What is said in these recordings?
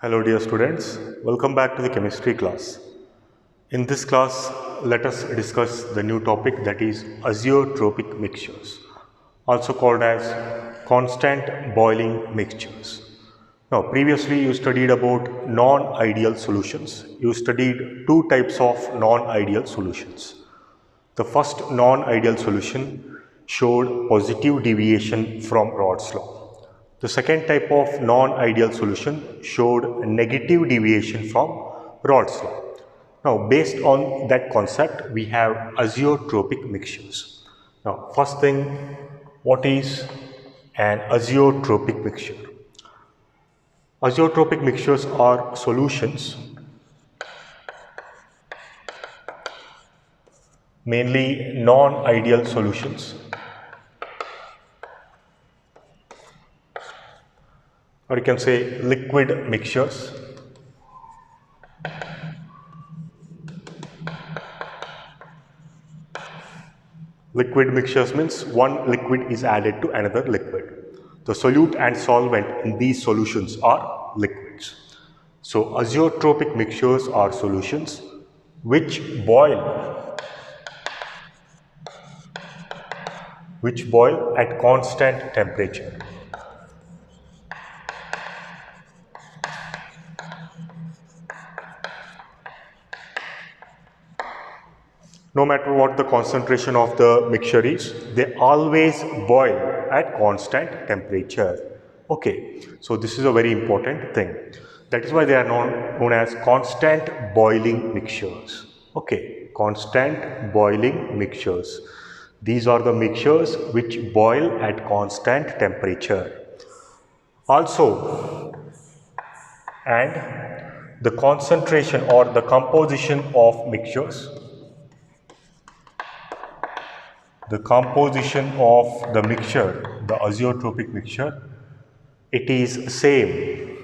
Hello dear students, welcome back to the chemistry class. In this class, let us discuss the new topic, that is azeotropic mixtures, also called as constant boiling mixtures. Now previously you studied about non-ideal solutions. You studied two types of non-ideal solutions. The first non-ideal solution showed positive deviation from Rod's law. The second type of non-ideal solution showed negative deviation from Rod's law. Now, based on that concept, we have azeotropic mixtures. Now, first thing, what is an azeotropic mixture? Azeotropic mixtures are solutions, mainly non-ideal solutions, or you can say liquid mixtures. Liquid mixtures means one liquid is added to another liquid. The solute and solvent in these solutions are liquids. So azeotropic mixtures are solutions which boil at constant temperature. No matter what the concentration of the mixture is, they always boil at constant temperature. Okay, so this is a very important thing. That is why they are known as constant boiling mixtures. Okay, constant boiling mixtures. These are the mixtures which boil at constant temperature. Also, and the concentration or the composition of mixtures, the composition of the mixture, the azeotropic mixture, it is same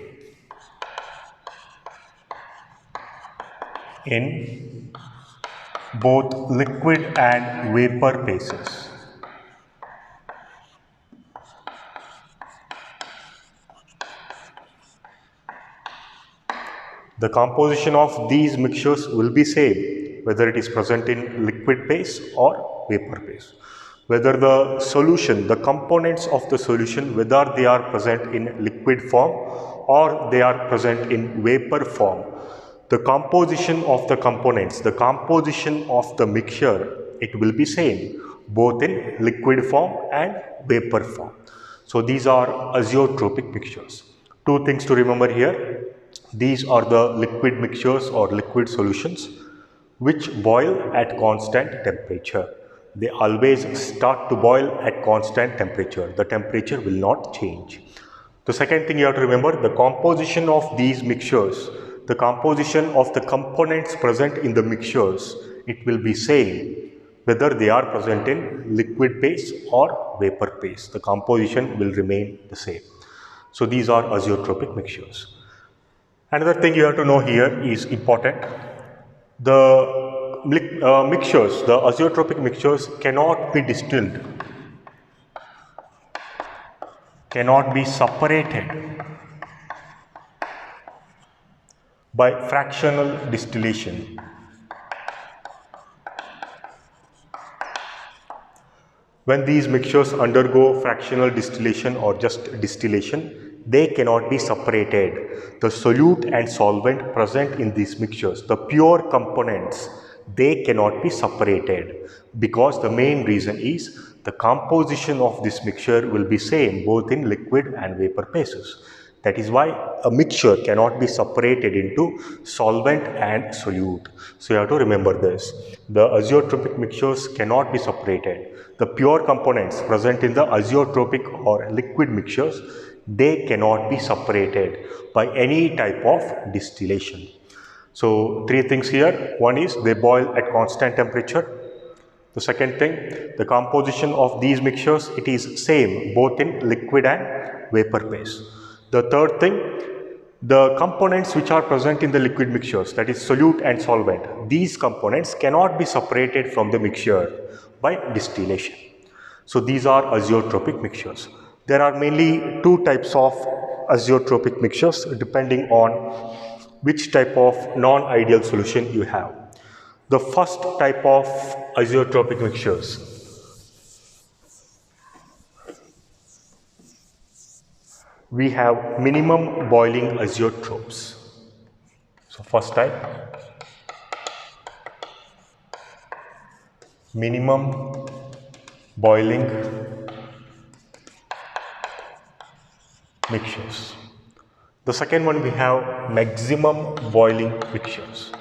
in both liquid and vapor phases. The composition of these mixtures will be same whether it is present in liquid phase or vapor phase. Whether the solution, the components of the solution, whether they are present in liquid form or they are present in vapor form, the composition of the components, the composition of the mixture, it will be same both in liquid form and vapor form. So these are azeotropic mixtures. Two things to remember here. These are the liquid mixtures or liquid solutions which boil at constant temperature. They always start to boil at constant temperature. The temperature will not change. The second thing you have to remember, the composition of these mixtures, the composition of the components present in the mixtures, it will be same whether they are present in liquid phase or vapor phase. The composition will remain the same. So these are azeotropic mixtures. Another thing you have to know here is important. The mixtures, the azeotropic mixtures cannot be distilled, cannot be separated by fractional distillation. When these mixtures undergo fractional distillation or just distillation, they cannot be separated. The solute and solvent present in these mixtures, the pure components, they cannot be separated because the main reason is the composition of this mixture will be same both in liquid and vapor phases. That is why a mixture cannot be separated into solvent and solute. So you have to remember this. The azeotropic mixtures cannot be separated. The pure components present in the azeotropic or liquid mixtures, they cannot be separated by any type of distillation. So three things here. One is they boil at constant temperature. The second thing, the composition of these mixtures, it is same both in liquid and vapor phase. The third thing, the components which are present in the liquid mixtures, that is solute and solvent, these components cannot be separated from the mixture by distillation. So these are azeotropic mixtures. There are mainly two types of azeotropic mixtures depending on which type of non-ideal solution you have. The first type of azeotropic mixtures, we have minimum boiling azeotropes. So first type, minimum boiling mixtures. The second one, we have maximum boiling mixtures.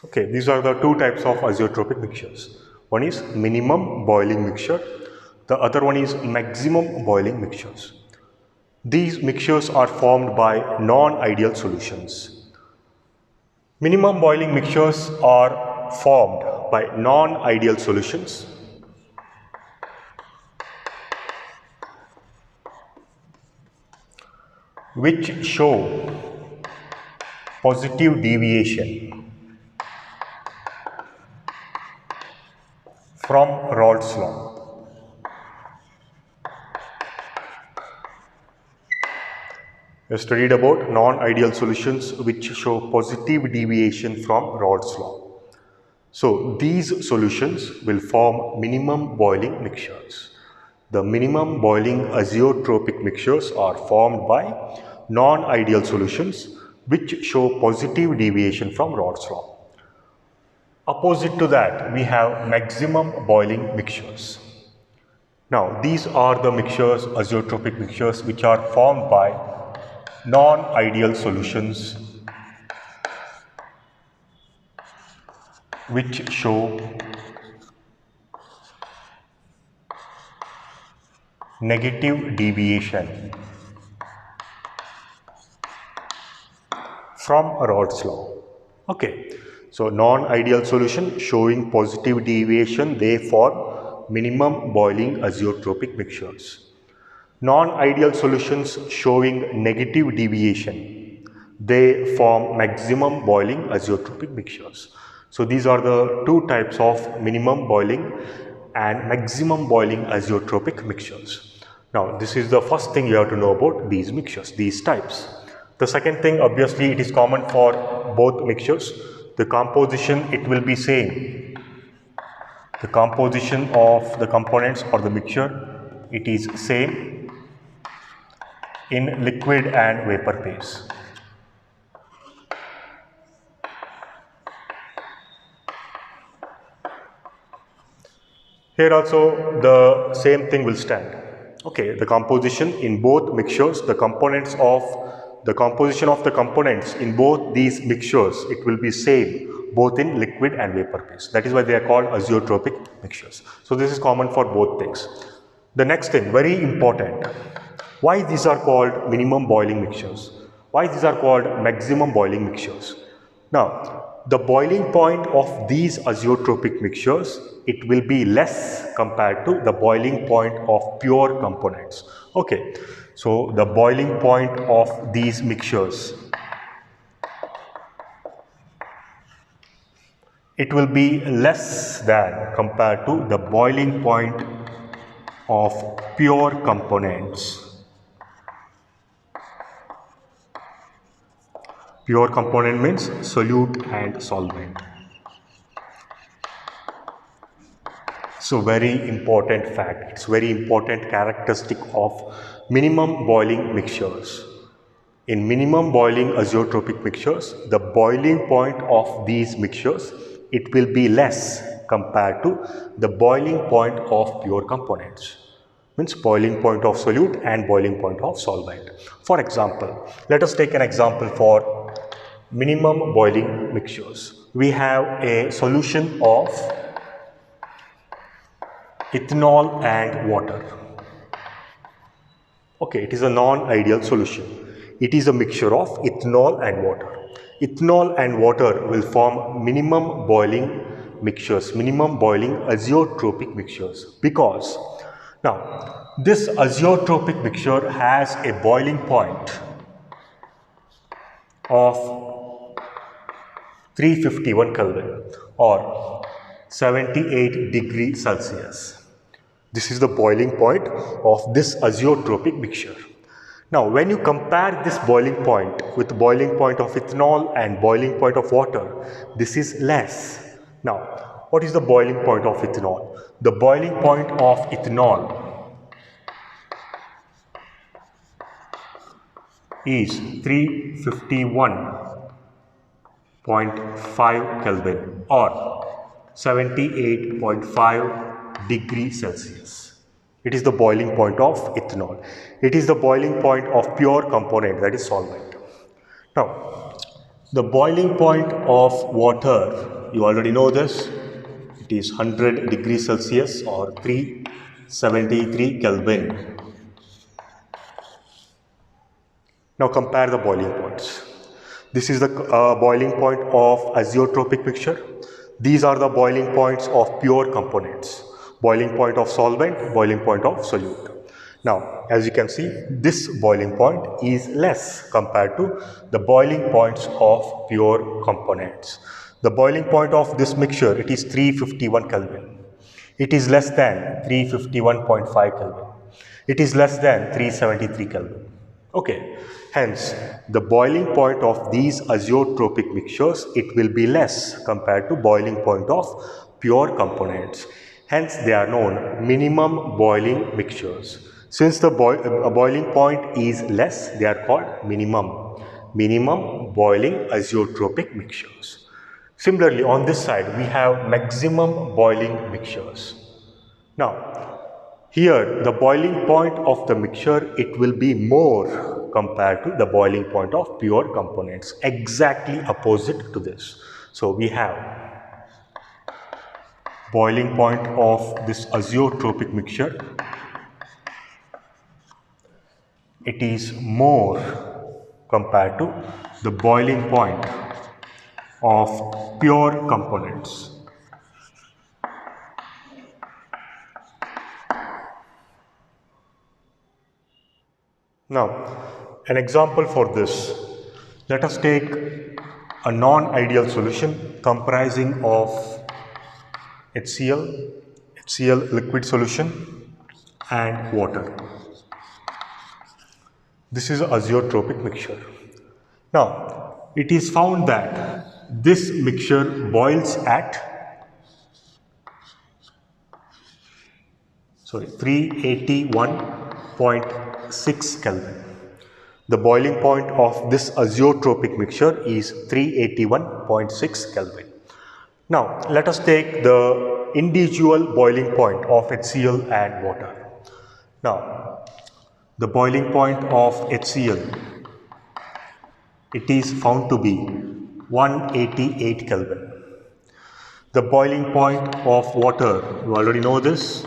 Okay, these are the two types of azeotropic mixtures. One is minimum boiling mixture, the other one is maximum boiling mixtures. These mixtures are formed by non-ideal solutions. Minimum boiling mixtures are formed by non-ideal solutions which show positive deviation from Raoult's law. We studied about non-ideal solutions which show positive deviation from Raoult's law. So these solutions will form minimum boiling mixtures. The minimum boiling azeotropic mixtures are formed by non-ideal solutions which show positive deviation from Raoult's law. Opposite to that, we have maximum boiling mixtures. Now, these are the mixtures, azeotropic mixtures, which are formed by non-ideal solutions which show negative deviation from Raoult's law. Okay, so non-ideal solution showing positive deviation, they form minimum boiling azeotropic mixtures. Non-ideal solutions showing negative deviation, they form maximum boiling azeotropic mixtures. So these are the two types of minimum boiling and maximum boiling azeotropic mixtures. Now this is the first thing you have to know about these mixtures, these types. The second thing, obviously it is common for both mixtures. The composition, it will be same. The composition of the components or the mixture, it is same in liquid and vapor phase. Here also the same thing will stand. Okay, the composition in both mixtures, the components of the composition of the components in both these mixtures, it will be same both in liquid and vapor phase. That is why they are called azeotropic mixtures. So this is common for both things. The next thing, very important, why these are called minimum boiling mixtures? Why these are called maximum boiling mixtures? Now, the boiling point of these azeotropic mixtures, it will be less compared to the boiling point of pure components. Okay, so the boiling point of these mixtures, it will be less than compared to the boiling point of pure components. Pure component means solute and solvent. So very important fact, it's very important characteristic of minimum boiling mixtures. In minimum boiling azeotropic mixtures, the boiling point of these mixtures, it will be less compared to the boiling point of pure components. Means boiling point of solute and boiling point of solvent. For example, let us take an example for minimum boiling mixtures. We have a solution of ethanol and water. Okay, it is a non-ideal solution. It is a mixture of ethanol and water. Ethanol and water will form minimum boiling mixtures, minimum boiling azeotropic mixtures, because now this azeotropic mixture has a boiling point of 351 Kelvin or 78 degrees Celsius. This is the boiling point of this azeotropic mixture. Now, when you compare this boiling point with the boiling point of ethanol and boiling point of water, this is less. Now, what is the boiling point of ethanol? The boiling point of ethanol is 351.5 Kelvin or 78.5 degrees Celsius. It is the boiling point of ethanol. It is the boiling point of pure component, that is solvent. Now, the boiling point of water, you already know this. It is 100 degrees Celsius or 373 Kelvin. Now compare the boiling points. This is the boiling point of azeotropic mixture. These are the boiling points of pure components. Boiling point of solvent, boiling point of solute. Now, as you can see, this boiling point is less compared to the boiling points of pure components. The boiling point of this mixture, it is 351 Kelvin. It is less than 351.5 Kelvin. It is less than 373 Kelvin. Okay, hence the boiling point of these azeotropic mixtures, it will be less compared to boiling point of pure components. Hence they are known minimum boiling mixtures. Since the boiling point is less, they are called minimum boiling azeotropic mixtures. Similarly, on this side we have maximum boiling mixtures. Now, here the boiling point of the mixture, it will be more compared to the boiling point of pure components, exactly opposite to this. So we have boiling point of this azeotropic mixture, it is more compared to the boiling point of pure components. Now, an example for this, let us take a non-ideal solution comprising of HCl liquid solution and water. This is an azeotropic mixture. Now, it is found that this mixture boils at 381.6 Kelvin. The boiling point of this azeotropic mixture is 381.6 Kelvin. Now, let us take the individual boiling point of HCl and water. Now, the boiling point of HCl, it is found to be 188 Kelvin. The boiling point of water, you already know this,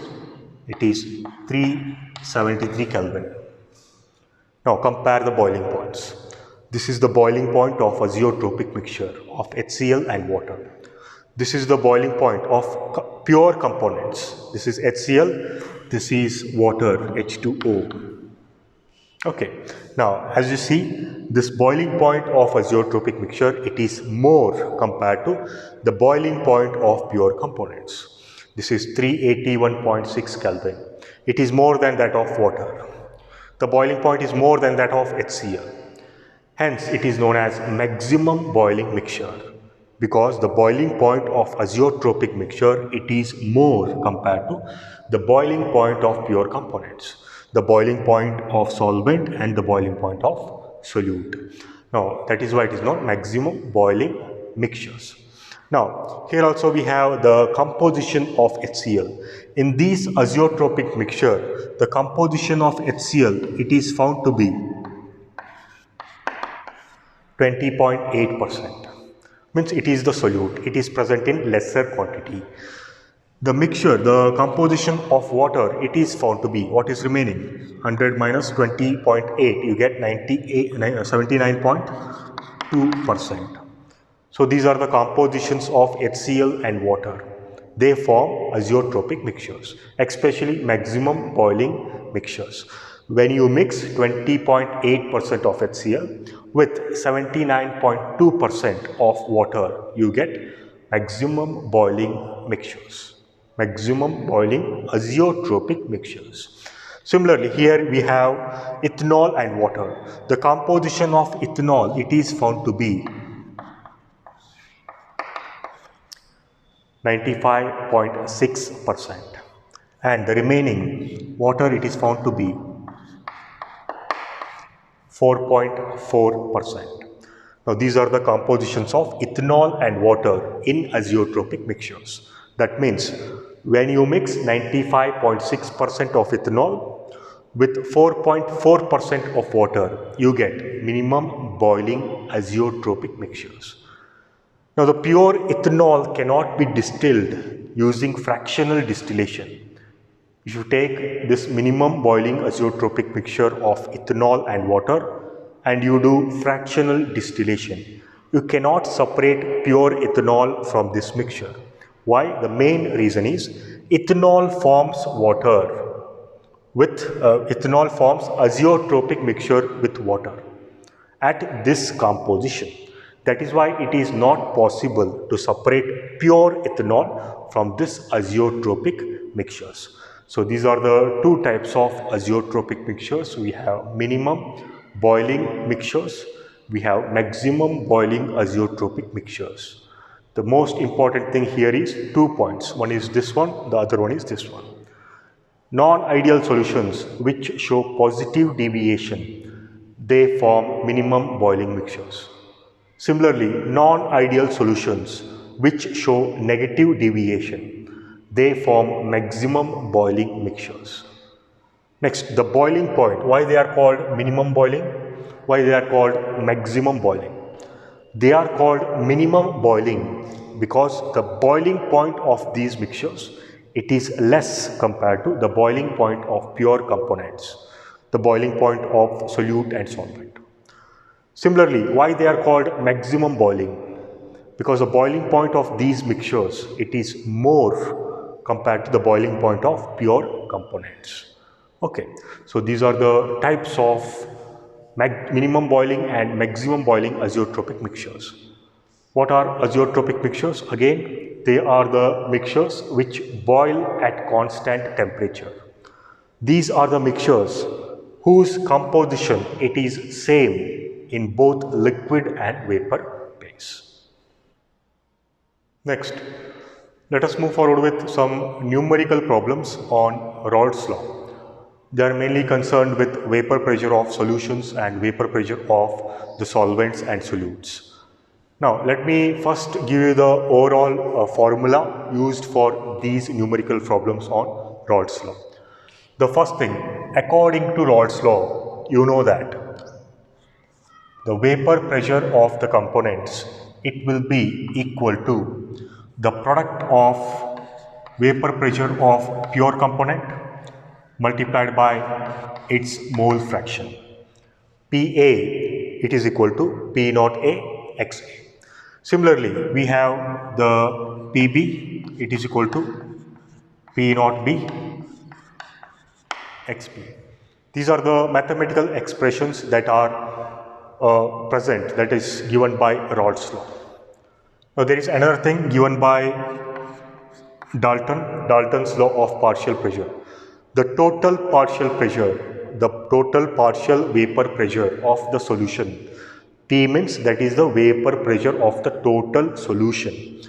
it is 373 Kelvin. Now compare the boiling points. This is the boiling point of azeotropic mixture of HCl and water. This is the boiling point of pure components. This is HCl, this is water, H2O. Okay, now as you see, this boiling point of azeotropic mixture, it is more compared to the boiling point of pure components. This is 381.6 Kelvin. It is more than that of water. The boiling point is more than that of HCl. Hence, it is known as maximum boiling mixture, because the boiling point of azeotropic mixture, it is more compared to the boiling point of pure components, the boiling point of solvent and the boiling point of solute. Now, that is why it is known maximum boiling mixtures. Now, here also we have the composition of HCl. In this azeotropic mixture, the composition of HCl, it is found to be 20.8%. Means it is the solute, it is present in lesser quantity. The mixture, the composition of water, it is found to be, what is remaining? 100 minus 20.8, you get 79.2%. So these are the compositions of HCl and water. They form azeotropic mixtures, especially maximum boiling mixtures. When you mix 20.8% of HCl with 79.2% of water, you get maximum boiling mixtures, maximum boiling azeotropic mixtures. Similarly, here we have ethanol and water. The composition of ethanol, it is found to be 95.6%, and the remaining water, it is found to be 4.4%. Now these are the compositions of ethanol and water in azeotropic mixtures. That means when you mix 95.6% of ethanol with 4.4% of water, you get minimum boiling azeotropic mixtures. Now the pure ethanol cannot be distilled using fractional distillation. If you take this minimum boiling azeotropic mixture of ethanol and water and you do fractional distillation, you cannot separate pure ethanol from this mixture. Why? The main reason is ethanol forms water with ethanol forms azeotropic mixture with water at this composition. That is why it is not possible to separate pure ethanol from this azeotropic mixtures. So these are the two types of azeotropic mixtures. We have minimum boiling mixtures, we have maximum boiling azeotropic mixtures. The most important thing here is 2 points. One is this one, the other one is this one. Non-ideal solutions which show positive deviation, they form minimum boiling mixtures. Similarly, non-ideal solutions which show negative deviation, they form maximum boiling mixtures. Next, the boiling point. Why they are called minimum boiling? Why they are called maximum boiling? They are called minimum boiling because the boiling point of these mixtures, it is less compared to the boiling point of pure components, the boiling point of solute and solvent. Similarly, why they are called maximum boiling? Because the boiling point of these mixtures, it is more compared to the boiling point of pure components. Okay, so these are the types of minimum boiling and maximum boiling azeotropic mixtures. What are azeotropic mixtures? Again, they are the mixtures which boil at constant temperature. These are the mixtures whose composition, it is same in both liquid and vapor phase. Next, let us move forward with some numerical problems on Raoult's law. They are mainly concerned with vapor pressure of solutions and vapor pressure of the solvents and solutes. Now, let me first give you the overall formula used for these numerical problems on Raoult's law. The first thing, according to Raoult's law, you know that the vapor pressure of the components, it will be equal to the product of vapor pressure of pure component multiplied by its mole fraction. PA, it is equal to P naught A XA. Similarly, we have the PB, it is equal to P naught B XB. These are the mathematical expressions that are present, that is given by Raoult's law. Now there is another thing given by Dalton's law of partial pressure. The total partial pressure, the total partial vapor pressure of the solution, P means that is the vapor pressure of the total solution.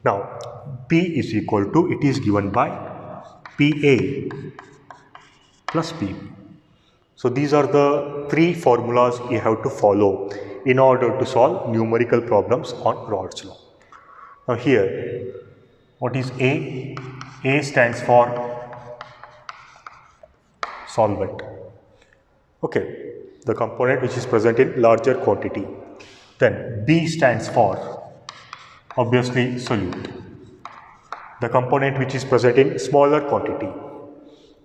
Now P is equal to, it is given by PA plus PB. So these are the three formulas you have to follow in order to solve numerical problems on Raoult's law. Now here, what is A? A stands for solvent. Okay, the component which is present in larger quantity. Then B stands for, obviously, solute. The component which is present in smaller quantity.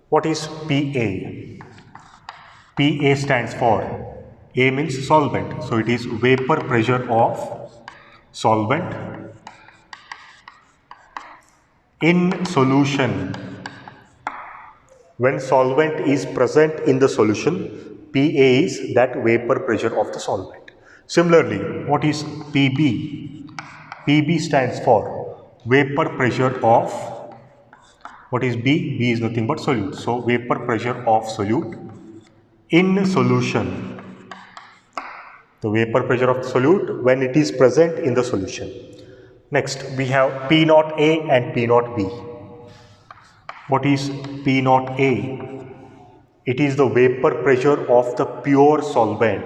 What is PA? PA stands for, A means solvent, so it is vapor pressure of solvent in solution. When solvent is present in the solution, PA is that vapor pressure of the solvent. Similarly, what is PB? PB stands for vapor pressure of, what is B? B is nothing but solute. So vapor pressure of solute in solution. The vapor pressure of solute when it is present in the solution. Next, we have P naught A and P naught B. What is P naught A? It is the vapor pressure of the pure solvent.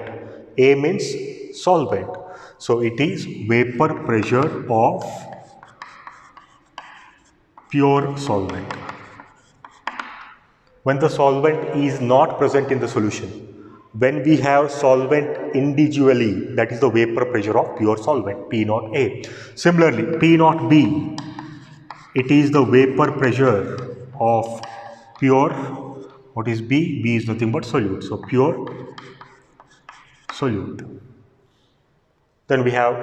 A means solvent. So it is vapor pressure of pure solvent. When the solvent is not present in the solution, when we have solvent individually, that is the vapor pressure of pure solvent, P naught A. Similarly, P naught B, it is the vapor pressure of pure, what is B? B is nothing but solute, so pure solute. Then we have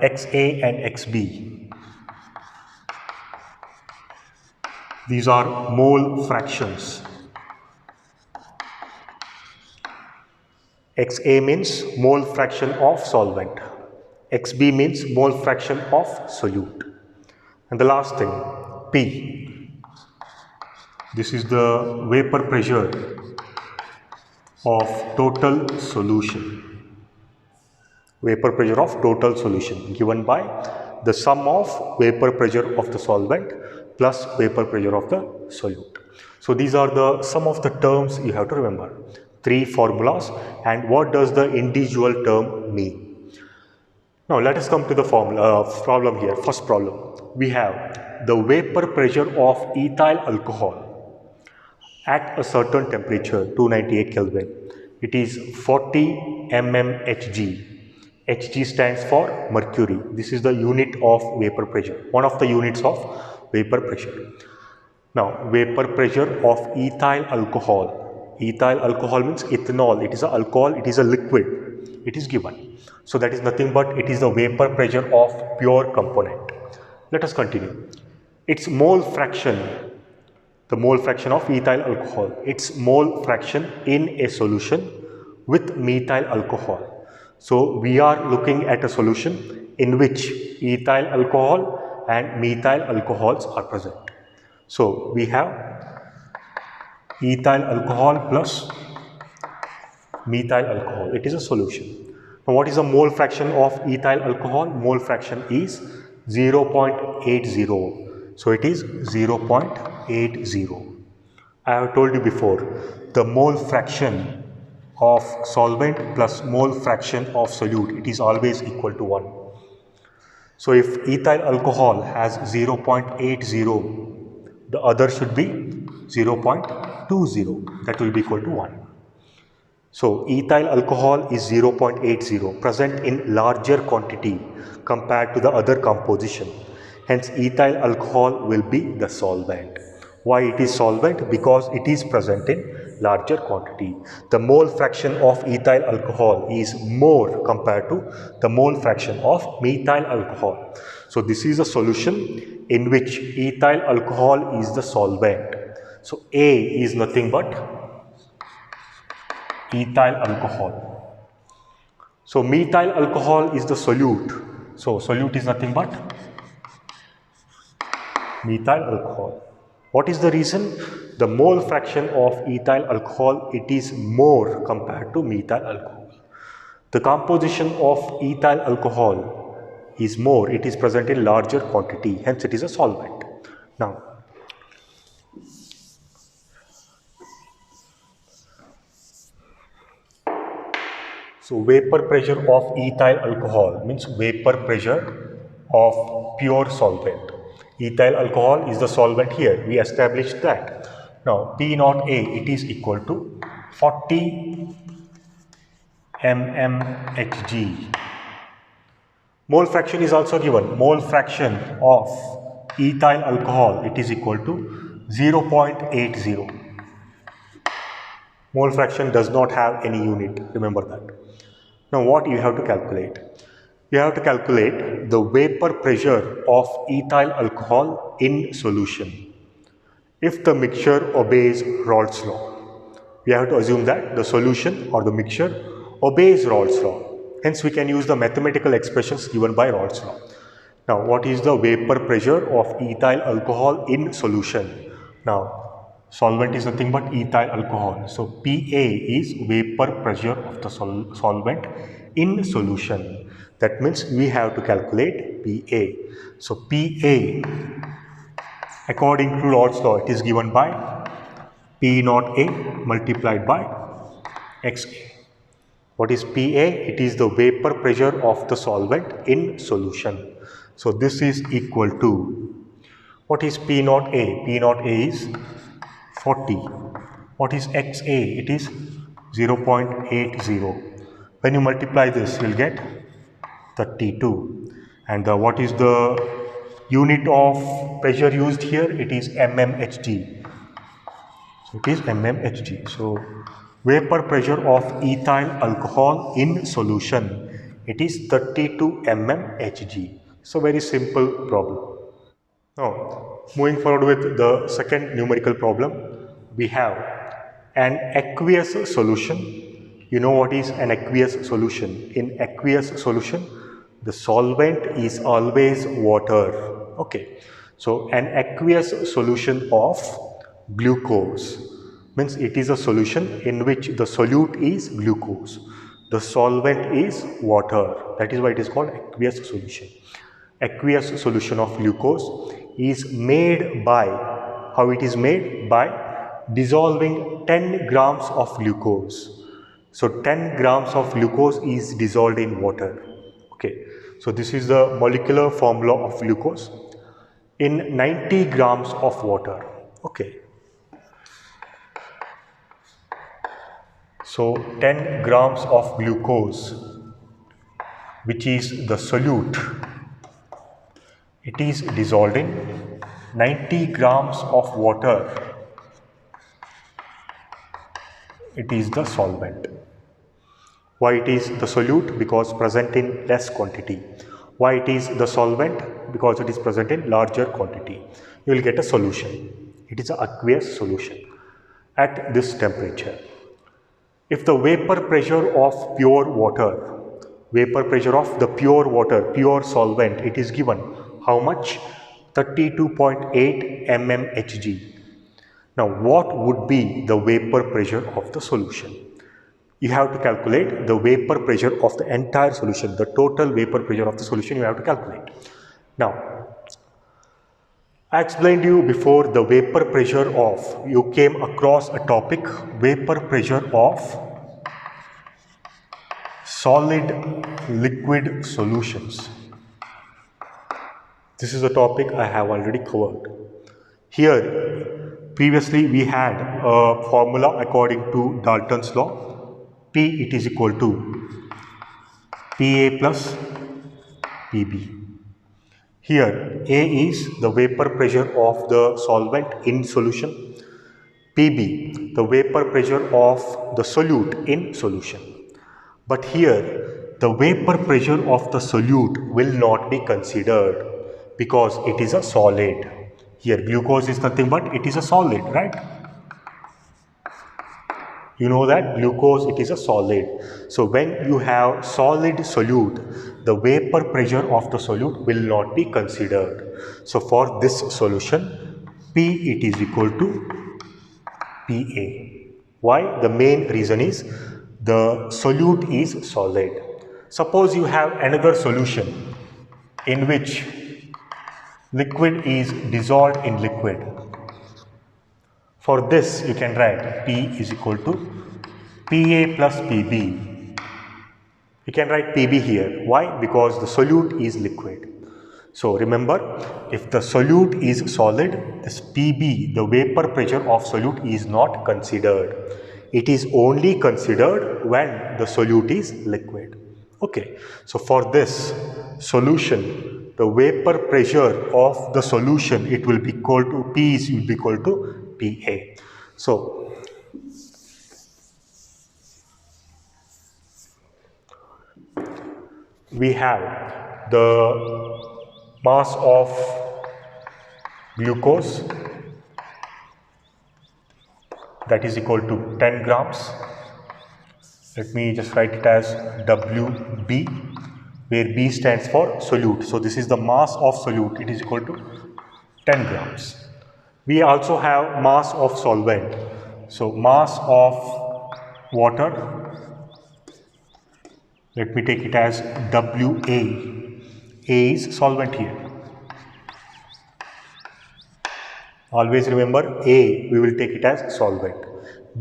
XA and XB. These are mole fractions. XA means mole fraction of solvent. XB means mole fraction of solute. And the last thing, P. This is the vapor pressure of total solution. Vapor pressure of total solution given by the sum of vapor pressure of the solvent plus vapor pressure of the solute. So these are the some of the terms you have to remember. 3 formulas, and what does the individual term mean? Now let us come to the problem here. First problem, we have the vapor pressure of ethyl alcohol at a certain temperature, 298 Kelvin. It is 40 mmHg. Hg stands for mercury. This is the unit of vapor pressure, one of the units of vapor pressure. Now, vapor pressure of ethyl alcohol. Ethyl alcohol means ethanol. It is an alcohol, it is a liquid. It is given. So that is nothing but it is the vapor pressure of pure component. Let us continue. Its mole fraction, the mole fraction of ethyl alcohol, its mole fraction in a solution with methyl alcohol. So we are looking at a solution in which ethyl alcohol and methyl alcohols are present. So we have ethyl alcohol plus methyl alcohol. It is a solution. Now what is the mole fraction of ethyl alcohol? Mole fraction is 0.80. So it is 0.80. I have told you before, the mole fraction of solvent plus mole fraction of solute, it is always equal to 1. So if ethyl alcohol has 0.80, the other should be 0.20, that will be equal to 1. So ethyl alcohol is 0.80, present in larger quantity compared to the other composition. Hence ethyl alcohol will be the solvent. Why it is solvent? Because it is present in larger quantity. The mole fraction of ethyl alcohol is more compared to the mole fraction of methyl alcohol. So this is a solution in which ethyl alcohol is the solvent. So A is nothing but ethyl alcohol. So methyl alcohol is the solute. So solute is nothing but methyl alcohol. What is the reason? The mole fraction of ethyl alcohol, it is more compared to methyl alcohol. The composition of ethyl alcohol is more, it is present in larger quantity, hence it is a solvent. Now, so vapor pressure of ethyl alcohol means vapor pressure of pure solvent. Ethyl alcohol is the solvent here, we established that. Now P naught A, it is equal to 40 mmHg. Mole fraction is also given. Mole fraction of ethyl alcohol, it is equal to 0.80. Mole fraction does not have any unit, remember that. Now what you have to calculate? You have to calculate the vapor pressure of ethyl alcohol in solution. If the mixture obeys Raoult's law, we have to assume that the solution or the mixture obeys Raoult's law. Hence we can use the mathematical expressions given by Raoult's law. Now what is the vapor pressure of ethyl alcohol in solution? Now solvent is nothing but ethyl alcohol. So PA is vapor pressure of the solvent in solution. That means we have to calculate PA. So PA according to Raoult's law, it is given by P naught A multiplied by XA. What is PA? It is the vapor pressure of the solvent in solution. So this is equal to, what is P naught A? P naught A is 40. What is XA? It is 0.80. When you multiply this, you will get 32. And what is the unit of pressure used here? It is mmHg. So it is mmHg. So vapor pressure of ethyl alcohol in solution, it is 32 mmHg. So very simple problem. Now moving forward with the second numerical problem, we have an aqueous solution. You know what is an aqueous solution? In aqueous solution, the solvent is always water. Okay, so an aqueous solution of glucose means it is a solution in which the solute is glucose, the solvent is water. That is why it is called aqueous solution. Aqueous solution of glucose is made by, how it is made? By dissolving 10 grams of glucose. So 10 grams of glucose is dissolved in water. Okay, so this is the molecular formula of glucose in 90 grams of water. Okay, so 10 grams of glucose, which is the solute, it is dissolved in 90 grams of water, it is the solvent. Why it is the solute? Because present in less quantity. Why it is the solvent? Because it is present in larger quantity. You will get a solution. It is an aqueous solution at this temperature. If the vapor pressure of pure water, vapor pressure of the pure water, pure solvent, it is given how much? 32.8 mmHg. Now what would be the vapor pressure of the solution? You have to calculate the vapor pressure of the entire solution, the total vapor pressure of the solution you have to calculate. Now, I explained you before the vapor pressure of, you came across a topic, vapor pressure of solid liquid solutions. This is a topic I have already covered. Here, previously we had a formula according to Dalton's law. P it is equal to PA plus PB. Here A is the vapor pressure of the solvent in solution, PB the vapor pressure of the solute in solution. But here the vapor pressure of the solute will not be considered because it is a solid. Here glucose is nothing but it is a solid, right? You know that glucose, it is a solid. So when you have solid solute, the vapor pressure of the solute will not be considered. So for this solution, P it is equal to PA. Why? The main reason is the solute is solid. Suppose you have another solution in which liquid is dissolved in liquid. For this, you can write P is equal to PA plus PB. You can write PB here. Why? Because the solute is liquid. So remember, if the solute is solid, this PB, the vapor pressure of solute, is not considered. It is only considered when the solute is liquid. Okay. So for this solution, the vapor pressure of the solution, it will be equal to P is will be equal to PA. So we have the mass of glucose, that is equal to 10 grams. Let me just write it as WB, where B stands for solute. So this is the mass of solute. It is equal to 10 grams. We also have mass of solvent. So mass of water, let me take it as WA. A is solvent here. Always remember A, we will take it as solvent.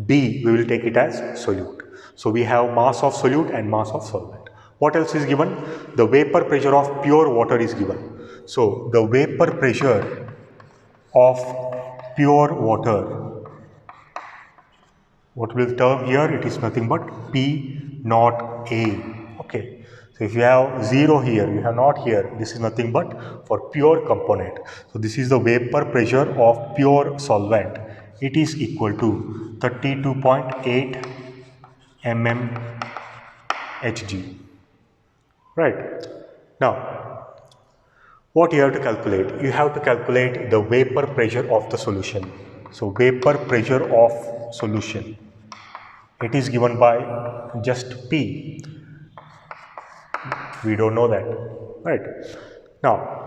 B, we will take it as solute. So we have mass of solute and mass of solvent. What else is given? The vapor pressure of pure water is given. So the vapor pressure of pure water, what will term here? It is nothing but P naught A. Okay. So if you have 0 here, you have not here, this is nothing but for pure component. So this is the vapor pressure of pure solvent. It is equal to 32.8 mmHg. Right. Now, what you have to calculate? You have to calculate the vapor pressure of the solution. So vapor pressure of solution, it is given by just P. We don't know that, right? Now,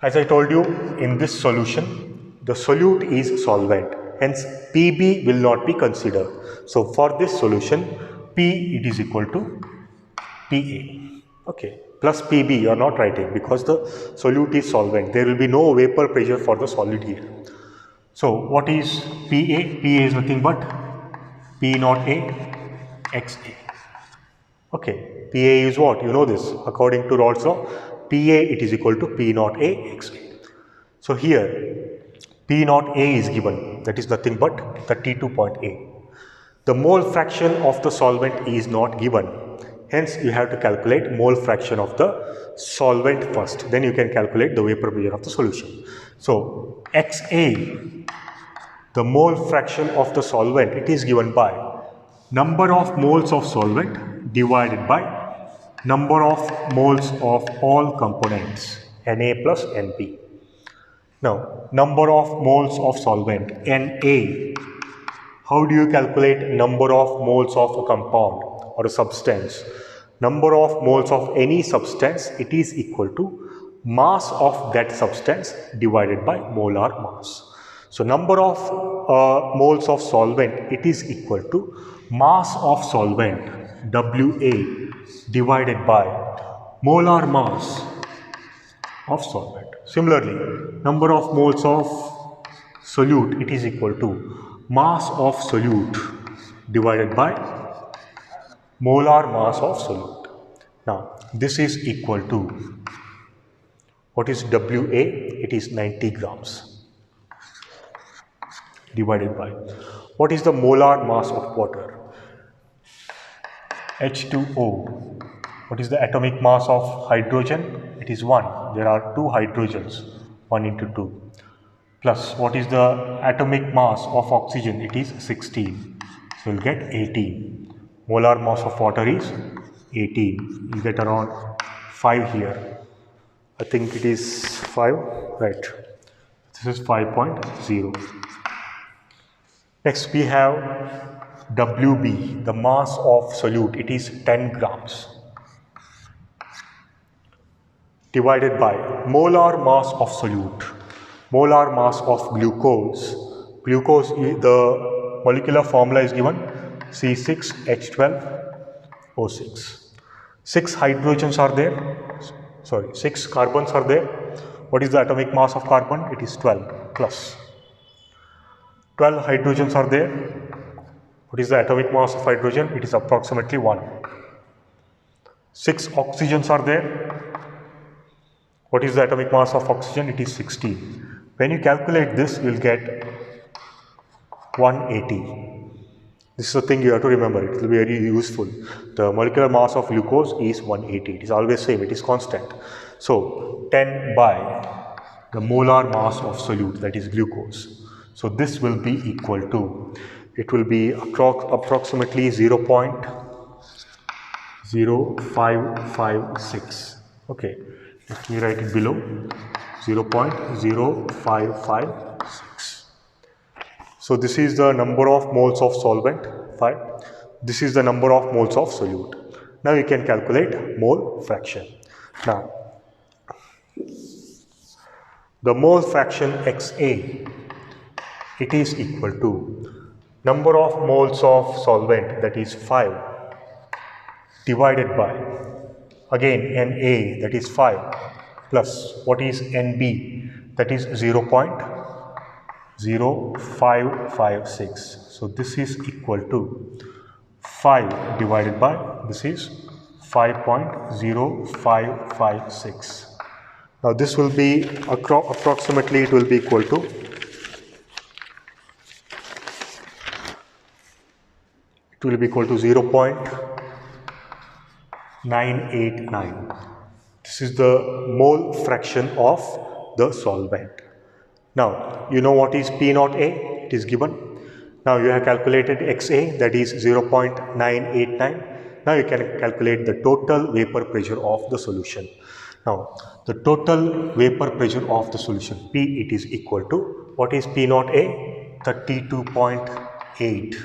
as I told you, in this solution, the solute is solvent. Hence, Pb will not be considered. So, for this solution, P it is equal to Pa. Okay, plus Pb you are not writing because the solute is solvent. There will be no vapor pressure for the solid here. So, what is Pa? Pa is nothing but P naught A XA. Okay, Pa is what? You know this. According to Raoult's law, Pa it is equal to P naught A XA. So here, P naught A is given. That is nothing but 32.8. The mole fraction of the solvent is not given. Hence, you have to calculate mole fraction of the solvent first. Then you can calculate the vapor pressure of the solution. So, XA, the mole fraction of the solvent, it is given by number of moles of solvent divided by number of moles of all components, Na plus Np. Now, number of moles of solvent, Na. How do you calculate number of moles of a compound or a substance? Number of moles of any substance, it is equal to mass of that substance divided by molar mass. So, number of moles of solvent, it is equal to mass of solvent, Wa, divided by molar mass of solvent. Similarly, number of moles of solute, it is equal to mass of solute divided by molar mass of solute. Now, this is equal to, what is Wa? It is 90 grams divided by, what is the molar mass of water? H2O. What is the atomic mass of hydrogen? It is 1. There are 2 hydrogens, 1 into 2. Plus, what is the atomic mass of oxygen? It is 16. So, you will get 18. Molar mass of water is 18. You will get around 5 here. I think it is 5, right. This is 5.0. Next, we have Wb, the mass of solute. It is 10 grams. Divided by molar mass of solute. Molar mass of glucose. Glucose, the molecular formula is given C6H12O6. 6 hydrogens are there. 6 carbons are there. What is the atomic mass of carbon? It is 12 plus. 12 hydrogens are there. What is the atomic mass of hydrogen? It is approximately 1. 6 oxygens are there. What is the atomic mass of oxygen? It is 16. When you calculate this, you will get 180. This is the thing you have to remember. It will be very useful. The molecular mass of glucose is 180. It is always same. It is constant. So 10 by the molar mass of solute, that is glucose. So this will be equal to, it will be approximately 0.0556. Okay, let me write it below, 0.0556. So this is the number of moles of solvent, 5. This is the number of moles of solute. Now you can calculate mole fraction. Now, the mole fraction XA, it is equal to number of moles of solvent, that is 5, divided by, again Na, that is 5, plus what is Nb, that is 0.0556. So this is equal to 5 divided by, this is 5.0556. Now this will be approximately, it will be equal to 0.989. This is the mole fraction of the solvent. Now you know what is P naught A, it is given. Now you have calculated XA, that is 0.989. Now you can calculate the total vapor pressure of the solution. Now the total vapor pressure of the solution P, it is equal to, what is P naught A? 32.8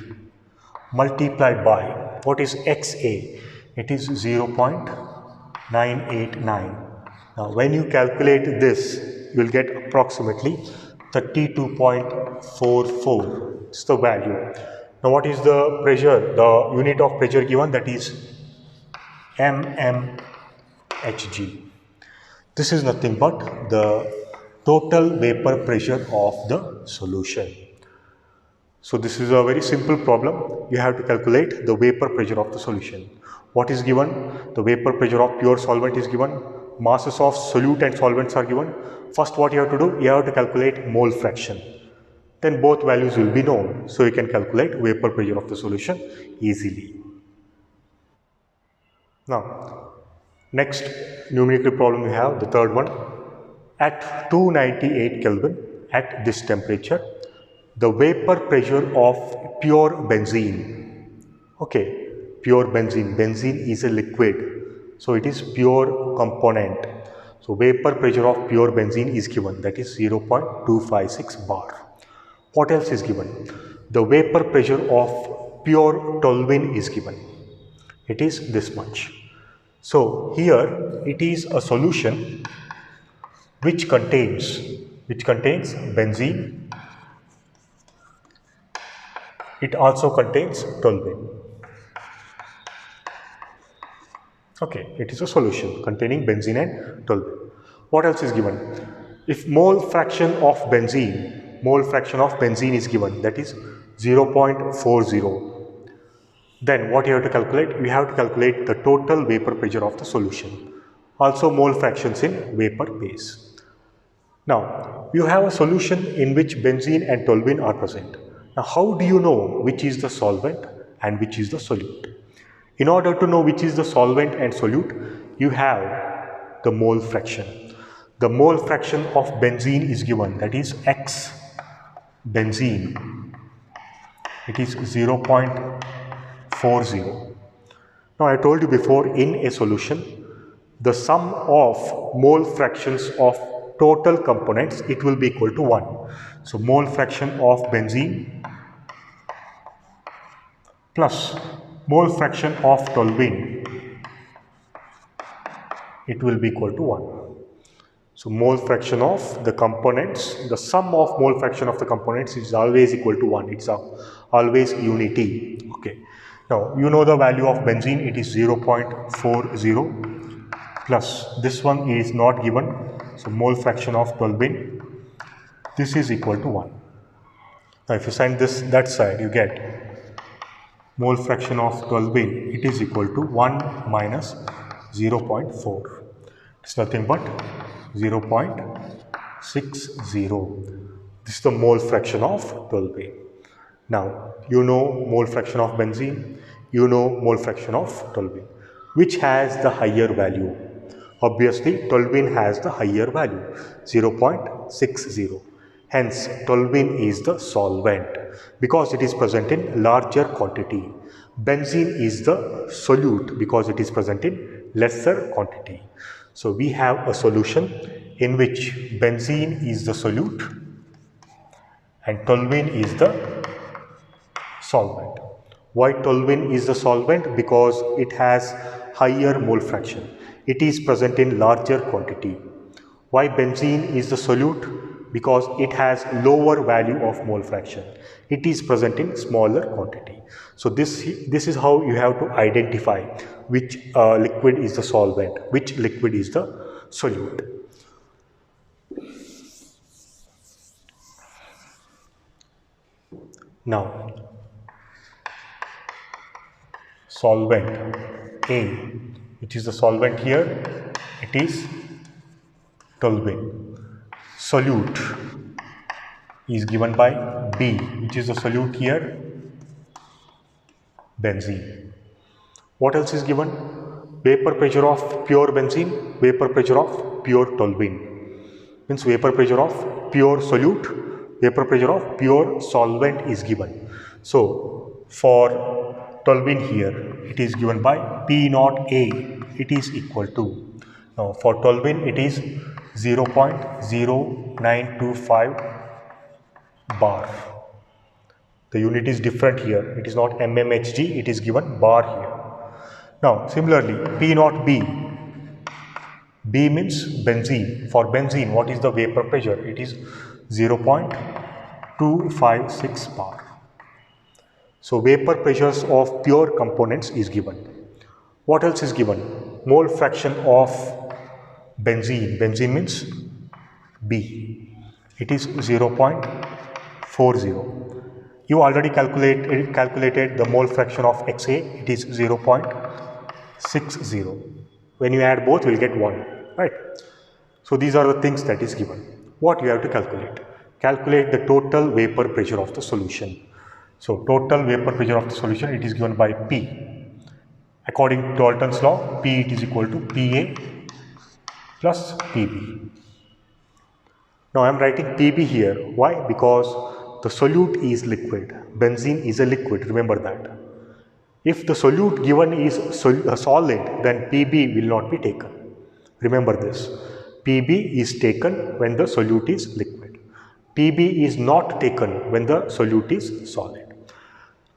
multiplied by, what is XA? It is 0.989. Now when you calculate this, you will get approximately 32.44. It's the value. Now what is the pressure? The unit of pressure given, that is mmHg. This is nothing but the total vapor pressure of the solution. So this is a very simple problem. You have to calculate the vapor pressure of the solution. What is given? The vapor pressure of pure solvent is given. Masses of solute and solvents are given. First what you have to do? You have to calculate mole fraction. Then both values will be known. So you can calculate vapor pressure of the solution easily. Now, next numerical problem we have, the third one. At 298 Kelvin, at this temperature, the vapor pressure of pure benzene. Okay, pure benzene. Benzene is a liquid, so it is pure component. So vapor pressure of pure benzene is given, that is 0.256 bar. What else is given? The vapor pressure of pure toluene is given. It is this much. So here it is a solution which contains benzene. It also contains toluene. Okay, it is a solution containing benzene and toluene. What else is given? If mole fraction of benzene is given, that is 0.40. Then what you have to calculate? We have to calculate the total vapor pressure of the solution. Also mole fractions in vapor phase. Now, you have a solution in which benzene and toluene are present. Now, how do you know which is the solvent and which is the solute? In order to know which is the solvent and solute, you have the mole fraction. The mole fraction of benzene is given, that is X benzene. It is 0.40. Now, I told you before, in a solution, the sum of mole fractions of total components, it will be equal to 1. So, mole fraction of benzene plus mole fraction of toluene, it will be equal to 1. So, mole fraction of the components, the sum of mole fraction of the components is always equal to 1. It's always unity. Okay. Now, you know the value of benzene, it is 0.40 plus this one is not given. So, mole fraction of toluene, this is equal to 1. Now, if you send this that side, you get mole fraction of toluene, it is equal to 1 minus 0.4. It's nothing but 0.60. This is the mole fraction of toluene. Now, you know mole fraction of benzene, you know mole fraction of toluene. Which has the higher value? Obviously, toluene has the higher value, 0.60. Hence, toluene is the solvent because it is present in larger quantity. Benzene is the solute because it is present in lesser quantity. So, we have a solution in which benzene is the solute and toluene is the solvent. Why toluene is the solvent? Because it has higher mole fraction. It is present in larger quantity. Why benzene is the solute? Because it has lower value of mole fraction. It is present in smaller quantity. So this is how you have to identify which liquid is the solvent, which liquid is the solute. Now, solvent A, which is the solvent here, it is toluene. Solute is given by B, which is the solute here, benzene. What else is given? Vapor pressure of pure benzene, vapor pressure of pure toluene. Means vapor pressure of pure solute, vapor pressure of pure solvent is given. So for toluene here, it is given by P naught A, it is equal to, now for toluene it is 0.0925 bar. The unit is different here, it is not mmHg, it is given bar here. Now similarly, P naught B, B means benzene. For benzene, what is the vapor pressure? It is 0.256 bar. So vapor pressures of pure components is given. What else is given? Mole fraction of benzene. Benzene means B. It is 0.40. You already calculated the mole fraction of XA. It is 0.60. When you add both, you will get 1. Right? So these are the things that is given. What you have to calculate? Calculate the total vapor pressure of the solution. So total vapor pressure of the solution, it is given by P. According to Dalton's law, P it is equal to PA plus PB. Now I am writing PB here. Why? Because the solute is liquid. Benzene is a liquid, remember that. If the solute given is solid, then PB will not be taken. Remember this. PB is taken when the solute is liquid. PB is not taken when the solute is solid.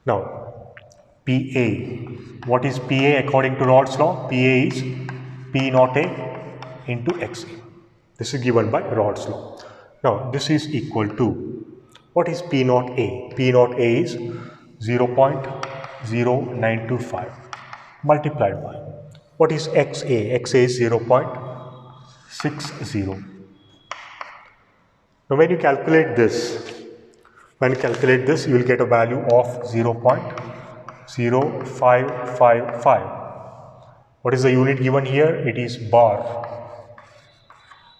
Now, PA. What is PA according to Rod's law? PA is P naught A into XA. This is given by Rod's law. Now, this is equal to, what is P naught A? P naught A is 0.0925 multiplied by, what is XA? XA is 0.60. Now, when you calculate this, you will get a value of 0.0555. What is the unit given here? It is bar.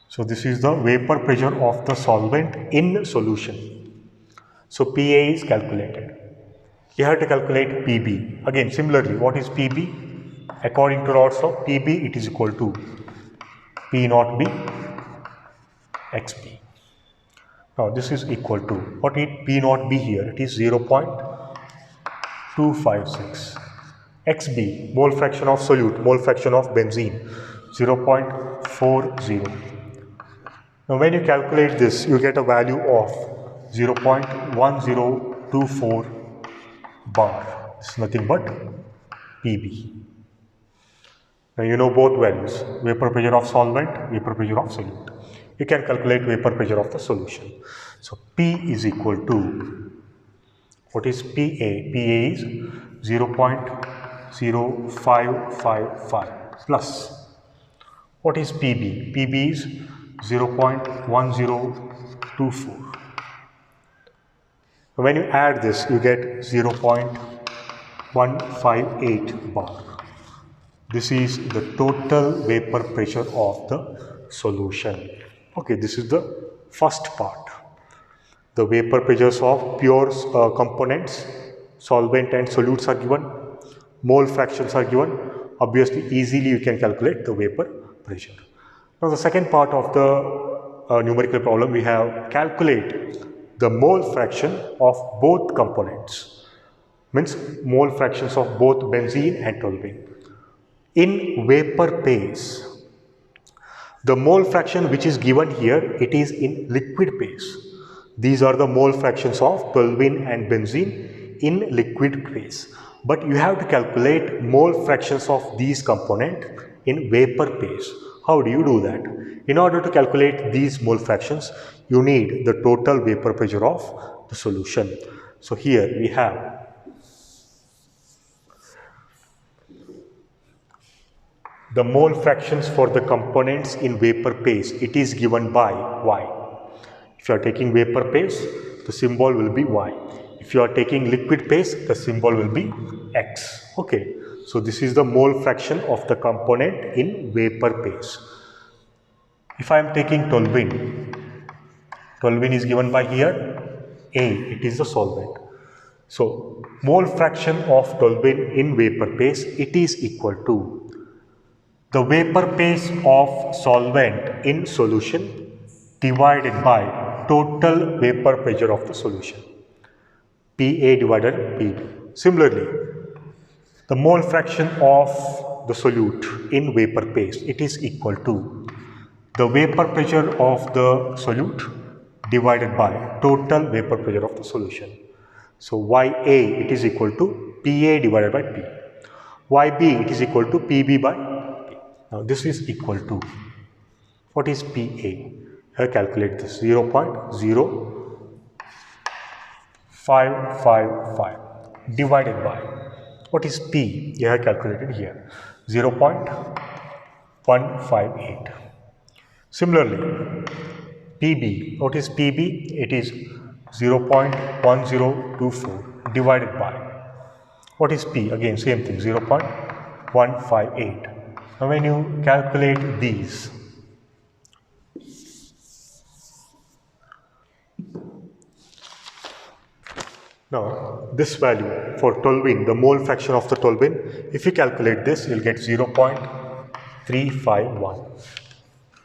So this is the vapor pressure of the solvent in solution. So PA is calculated. You have to calculate PB. Again, similarly, what is PB? According to Rod's law, PB it is equal to P naught B XB. Now this is equal to, what is P naught B here? It is 0.256. XB, mole fraction of solute, mole fraction of benzene, 0.40. Now when you calculate this, you get a value of 0.1024 bar. This is nothing but PB. Now you know both values, vapor pressure of solvent, vapor pressure of solute. You can calculate vapor pressure of the solution. So P is equal to, what is PA? PA is 0.0555 plus, what is PB? PB is 0.1024. When you add this, you get 0.158 bar. This is the total vapor pressure of the solution. Okay, this is the first part. The vapor pressures of pure components, solvent and solutes are given, mole fractions are given. Obviously, easily you can calculate the vapor pressure. Now, the second part of the numerical problem, we have calculate the mole fraction of both components, means mole fractions of both benzene and toluene in vapor phase. The mole fraction which is given here, it is in liquid phase. These are the mole fractions of toluene and benzene in liquid phase. But you have to calculate mole fractions of these components in vapor phase. How do you do that? In order to calculate these mole fractions, you need the total vapor pressure of the solution. So here we have the mole fractions for the components in vapor phase. It is given by Y. If you are taking vapor phase, the symbol will be Y. If you are taking liquid phase, the symbol will be X. Okay. So this is the mole fraction of the component in vapor phase. If I am taking toluene, toluene is given by here A. It is the solvent. So mole fraction of toluene in vapor phase, it is equal to the vapor phase of solvent in solution divided by total vapor pressure of the solution, PA divided PB. Similarly, the mole fraction of the solute in vapor phase, it is equal to the vapor pressure of the solute divided by total vapor pressure of the solution. So YA, it is equal to PA divided by P. YB, it is equal to PB by P. Now this is equal to, what is PA? I calculate this, 0.0555 divided by, what is P? I have calculated here, 0.158. Similarly, PB, what is PB? It is 0.1024 divided by, what is P? Again same thing, 0.158. Now when you calculate these, now this value for toluene, the mole fraction of the toluene, if you calculate this, you will get 0.351.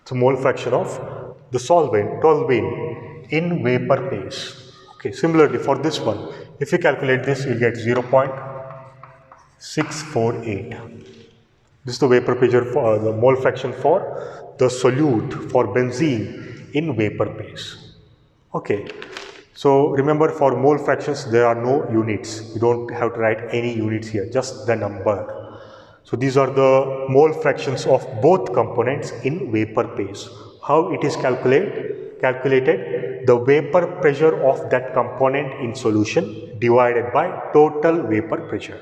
It's a mole fraction of the solvent, toluene, in vapor phase. Okay, similarly for this one, if you calculate this, you will get 0.648. This is the vapor pressure for the mole fraction for the solute for benzene in vapor phase. Okay, so remember, for mole fractions there are no units. You don't have to write any units here, just the number. So these are the mole fractions of both components in vapor phase. How it is calculated? The vapor pressure of that component in solution divided by total vapor pressure.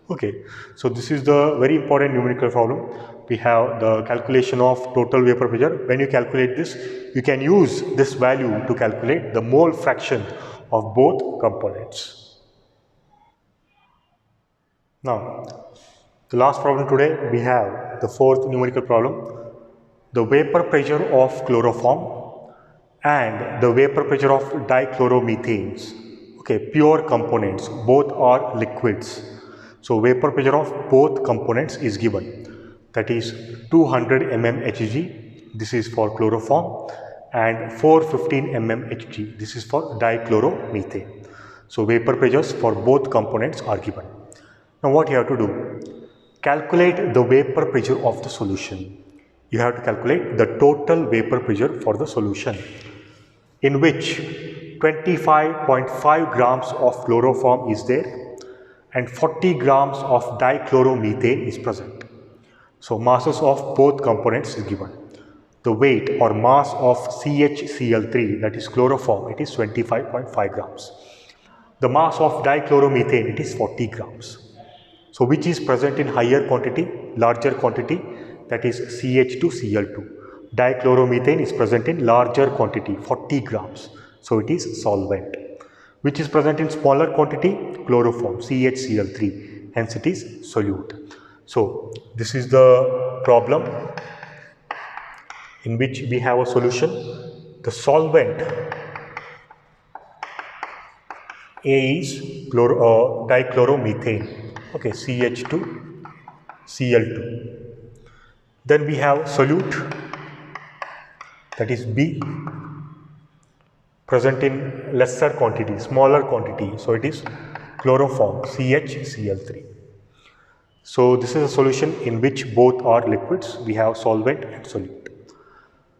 Okay, so this is the very important numerical problem. We have the calculation of total vapor pressure. When you calculate this, you can use this value to calculate the mole fraction of both components. Now, the last problem today, we have the fourth numerical problem. The vapor pressure of chloroform and the vapor pressure of dichloromethanes. Okay, pure components, both are liquids. So vapor pressure of both components is given. That is 200 mm Hg, this is for chloroform, and 415 mm Hg, this is for dichloromethane. So vapor pressures for both components are given. Now what you have to do? Calculate the vapor pressure of the solution. You have to calculate the total vapor pressure for the solution, in which 25.5 grams of chloroform is there and 40 grams of dichloromethane is present. So masses of both components is given. The weight or mass of CHCl3, that is chloroform, it is 25.5 grams. The mass of dichloromethane, it is 40 grams. So which is present in higher quantity, larger quantity, that is CH2Cl2. Dichloromethane is present in larger quantity, 40 grams. So it is solvent. Which is present in smaller quantity, chloroform, CHCl3. Hence it is solute. So this is the problem in which we have a solution. The solvent A is dichloromethane, okay, CH2Cl2. Then we have solute, that is B, present in lesser quantity, smaller quantity. So it is chloroform, CHCl3. So this is a solution in which both are liquids. We have solvent and solute.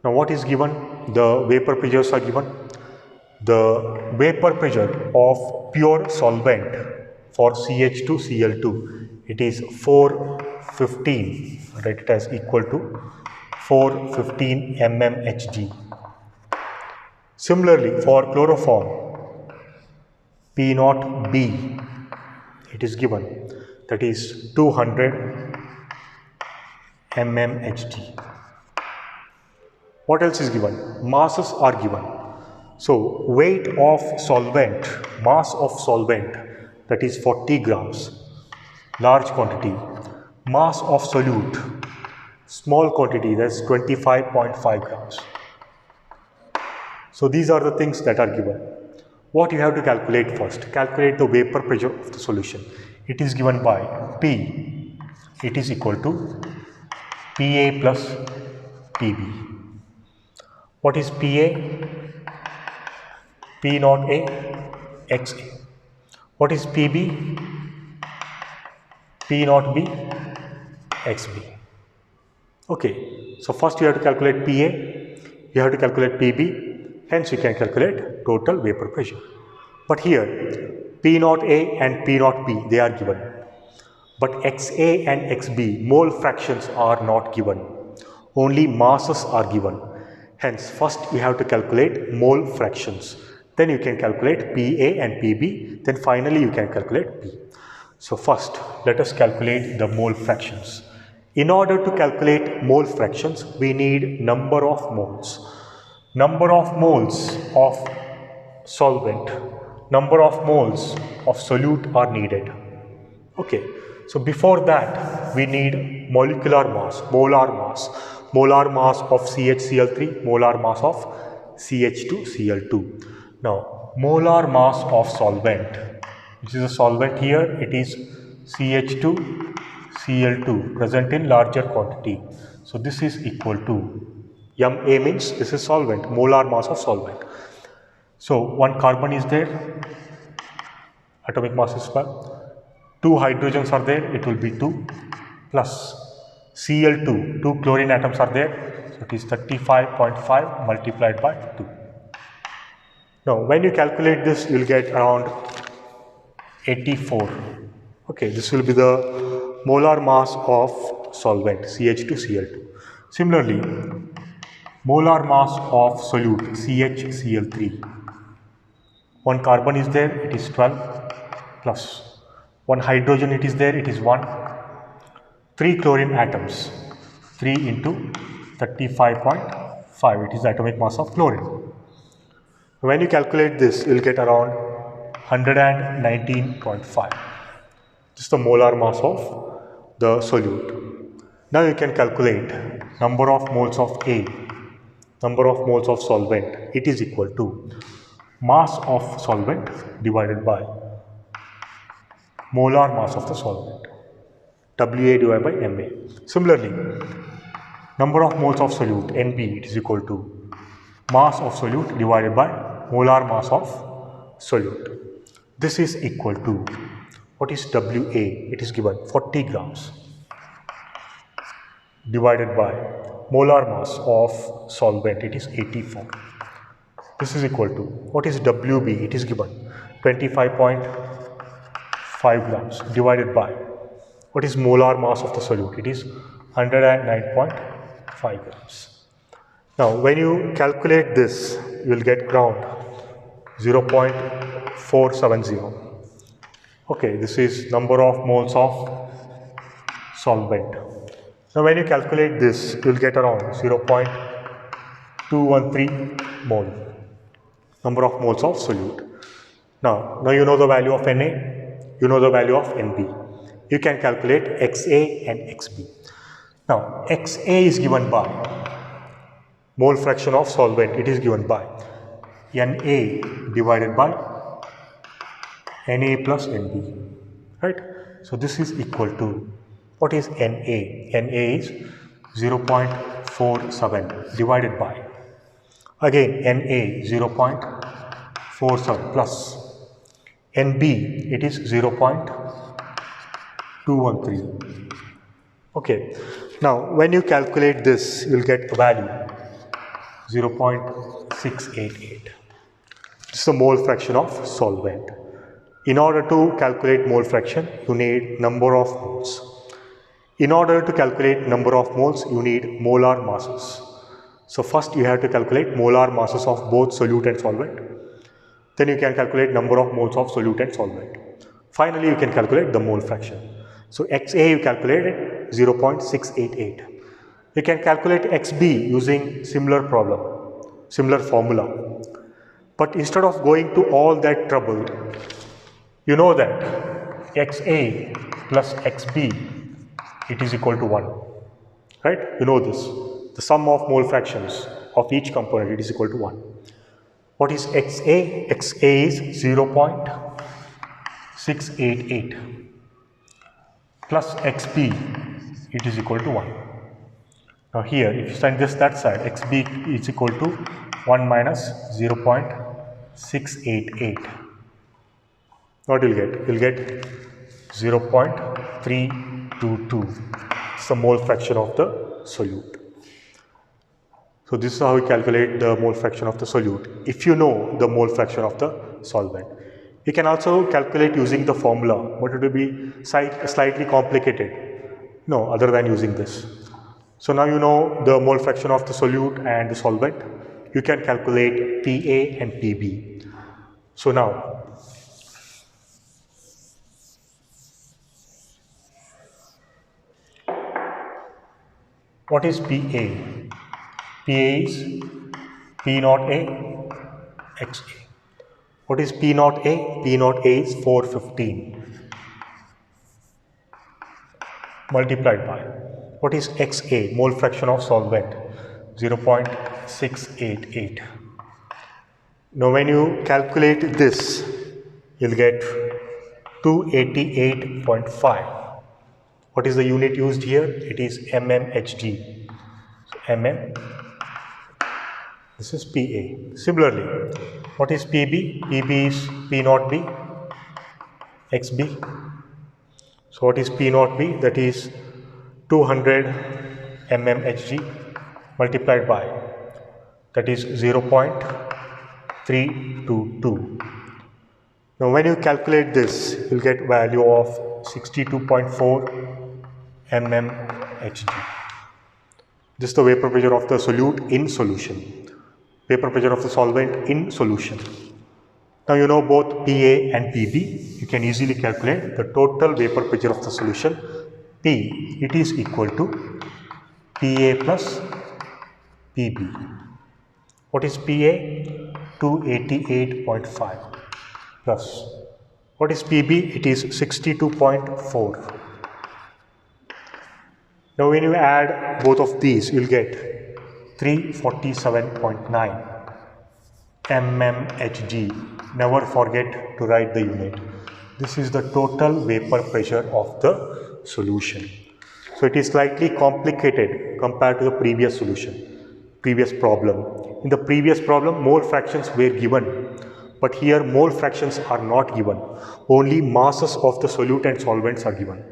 Now what is given? The vapor pressures are given. The vapor pressure of pure solvent for CH2Cl2, it is 415, write it as equal to 415 mmHg. Similarly, for chloroform, P0B, it is given, that is 200 mmHg. What else is given? Masses are given. So, weight of solvent, mass of solvent, that is 40 grams, large quantity. Mass of solute, small quantity, that's 25.5 grams. So, these are the things that are given. What you have to calculate first? Calculate the vapor pressure of the solution. It is given by P, it is equal to PA plus PB. What is PA? P naught A, XA. What is PB? P naught B, XB. Okay, so first you have to calculate PA, you have to calculate PB, hence you can calculate total vapor pressure. But here, P naught A and P naught B, they are given. But XA and XB, mole fractions are not given. Only masses are given. Hence, first you have to calculate mole fractions. Then you can calculate PA and PB. Then finally you can calculate P. So first, let us calculate the mole fractions. In order to calculate mole fractions, we need number of moles. Number of moles of solvent, number of moles of solute are needed. Okay, so before that, we need molecular mass, molar mass. Molar mass of CHCl3, molar mass of CH2Cl2. Now, molar mass of solvent, which is a solvent here, it is CH2Cl2 present in larger quantity. So, this is equal to Ma means this is solvent, molar mass of solvent. So, one carbon is there, atomic mass is 12. 2 hydrogens are there, it will be 2 plus Cl2, 2 chlorine atoms are there, so it is 35.5 multiplied by 2. Now, when you calculate this, you will get around 84. Okay, this will be the molar mass of solvent CH2Cl2. Similarly, molar mass of solute CHCl3. One carbon is there, it is 12 plus one hydrogen, it is there, it is 1. 3 chlorine atoms, 3 into 35.5, it is the atomic mass of chlorine. When you calculate this, you will get around 119.5. This is the molar mass of the solute. Now you can calculate number of moles of A, number of moles of solvent. It is equal to mass of solvent divided by molar mass of the solvent, Wa divided by Ma. Similarly, number of moles of solute, Nb, it is equal to mass of solute divided by molar mass of solute. This is equal to, what is Wa? It is given 40 grams divided by molar mass of solvent, it is 84. This is equal to, what is Wb? It is given 25.5 grams divided by, what is molar mass of the solute? It is 109.5 grams. Now, when you calculate this, you will get around 0.470. Okay, this is number of moles of solvent. Now, when you calculate this, you will get around 0.213 mole, number of moles of solute. Now you know the value of Na, you know the value of Nb. You can calculate Xa and Xb. Now, Xa is given by mole fraction of solvent, it is given by Na divided by Na plus Nb, right? So, this is equal to, what is Na? Na is 0.47 divided by, again Na 0.47 plus Nb, it is 0.213. Okay. Now, when you calculate this, you will get a value 0.688. This is the mole fraction of solvent. In order to calculate mole fraction, you need number of moles. In order to calculate number of moles, you need molar masses. So first you have to calculate molar masses of both solute and solvent. Then you can calculate number of moles of solute and solvent. Finally, you can calculate the mole fraction. So XA you calculated 0.688. You can calculate XB using similar problem, similar formula. But instead of going to all that trouble, you know that XA plus XB, it is equal to 1. Right? You know this. The sum of mole fractions of each component, it is equal to 1. What is XA? XA is 0.688 plus XB, it is equal to 1. Now here, if you send this that side, XB is equal to 1 minus 0.688. What you'll get? You'll get 0.322. It's the mole fraction of the solute. So this is how we calculate the mole fraction of the solute if you know the mole fraction of the solvent. You can also calculate using the formula, but it will be slightly complicated, no, other than using this. So now you know the mole fraction of the solute and the solvent. You can calculate PA and PB. So now, what is PA? PA is P naught A XA. What is P naught A? P naught A is 415 multiplied by, what is XA? Mole fraction of solvent, 0.688. Now when you calculate this, you'll get 288.5. What is the unit used here? It is mmHg. So mm, this is PA. Similarly, what is PB? PB is P naught B XB. So what is P naught B? That is 200 mmHg multiplied by, that is 0.322. Now when you calculate this, you'll get value of 62.4 mmHg. This is the vapor pressure of the solute in solution. Vapor pressure of the solvent in solution. Now you know both PA and PB. You can easily calculate the total vapor pressure of the solution. P, it is equal to PA plus PB. What is PA? 288.5 plus. What is PB? It is 62.4. Now when you add both of these, you will get 347.9 mmHg. Never forget to write the unit. This is the total vapor pressure of the solution. So it is slightly complicated compared to the previous solution, previous problem. In the previous problem, mole fractions were given, but here mole fractions are not given. Only masses of the solute and solvents are given.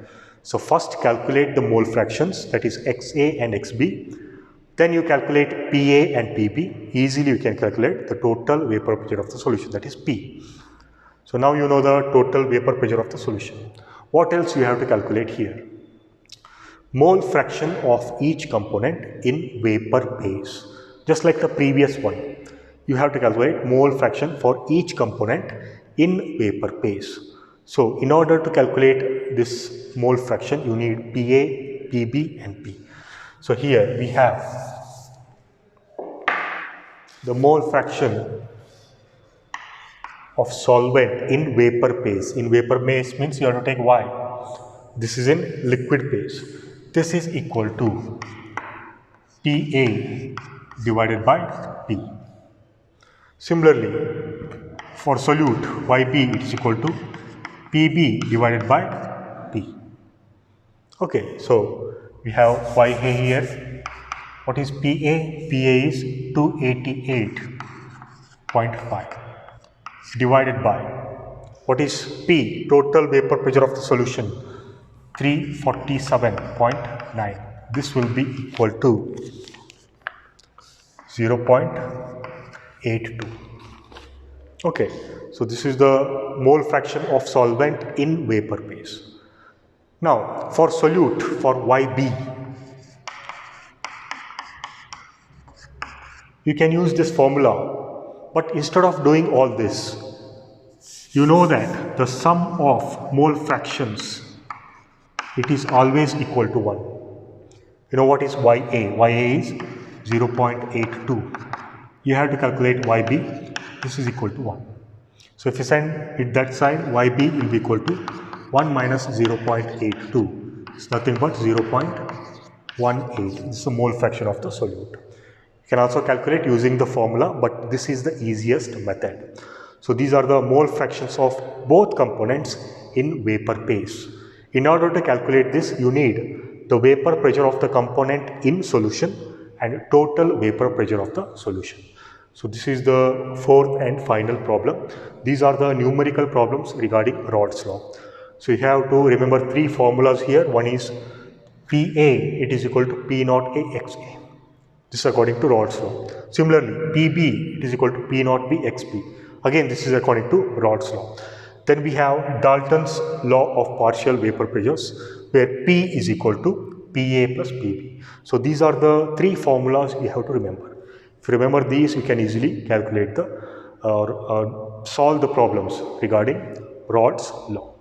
So first calculate the mole fractions, that is XA and XB. Then you calculate PA and PB. Easily you can calculate the total vapor pressure of the solution, that is P. So now you know the total vapor pressure of the solution. What else you have to calculate here? Mole fraction of each component in vapor phase. Just like the previous one, you have to calculate mole fraction for each component in vapor phase. So in order to calculate this mole fraction, you need PA, PB and P. So here we have the mole fraction of solvent in vapor phase. In vapor phase means you have to take Y. This is in liquid phase. This is equal to PA divided by P. Similarly, for solute YB, it is equal to PB divided by P. Okay, so we have YA here. What is PA? PA is 288.5 divided by, what is P? Total vapor pressure of the solution, 347.9. This will be equal to 0.82. Okay, so this is the mole fraction of solvent in vapor phase. Now for solute for YB, you can use this formula, but instead of doing all this, you know that the sum of mole fractions, it is always equal to 1. You know what is YA? YA is 0.82. You have to calculate YB. This is equal to 1. So if you send it that side, YB will be equal to 1 minus 0.82. It's nothing but 0.18. This is the mole fraction of the solute. You can also calculate using the formula, but this is the easiest method. So these are the mole fractions of both components in vapor phase. In order to calculate this, you need the vapor pressure of the component in solution and total vapor pressure of the solution. So this is the fourth and final problem. These are the numerical problems regarding Rod's law. So you have to remember three formulas here. One is PA, it is equal to P naught A XA. This is according to Rod's law. Similarly, PB, it is equal to P naught B XB. Again, this is according to Rod's law. Then we have Dalton's law of partial vapor pressures, where P is equal to PA plus PB. So these are the three formulas you have to remember. If you remember these, you can easily calculate the or solve the problems regarding Rod's law.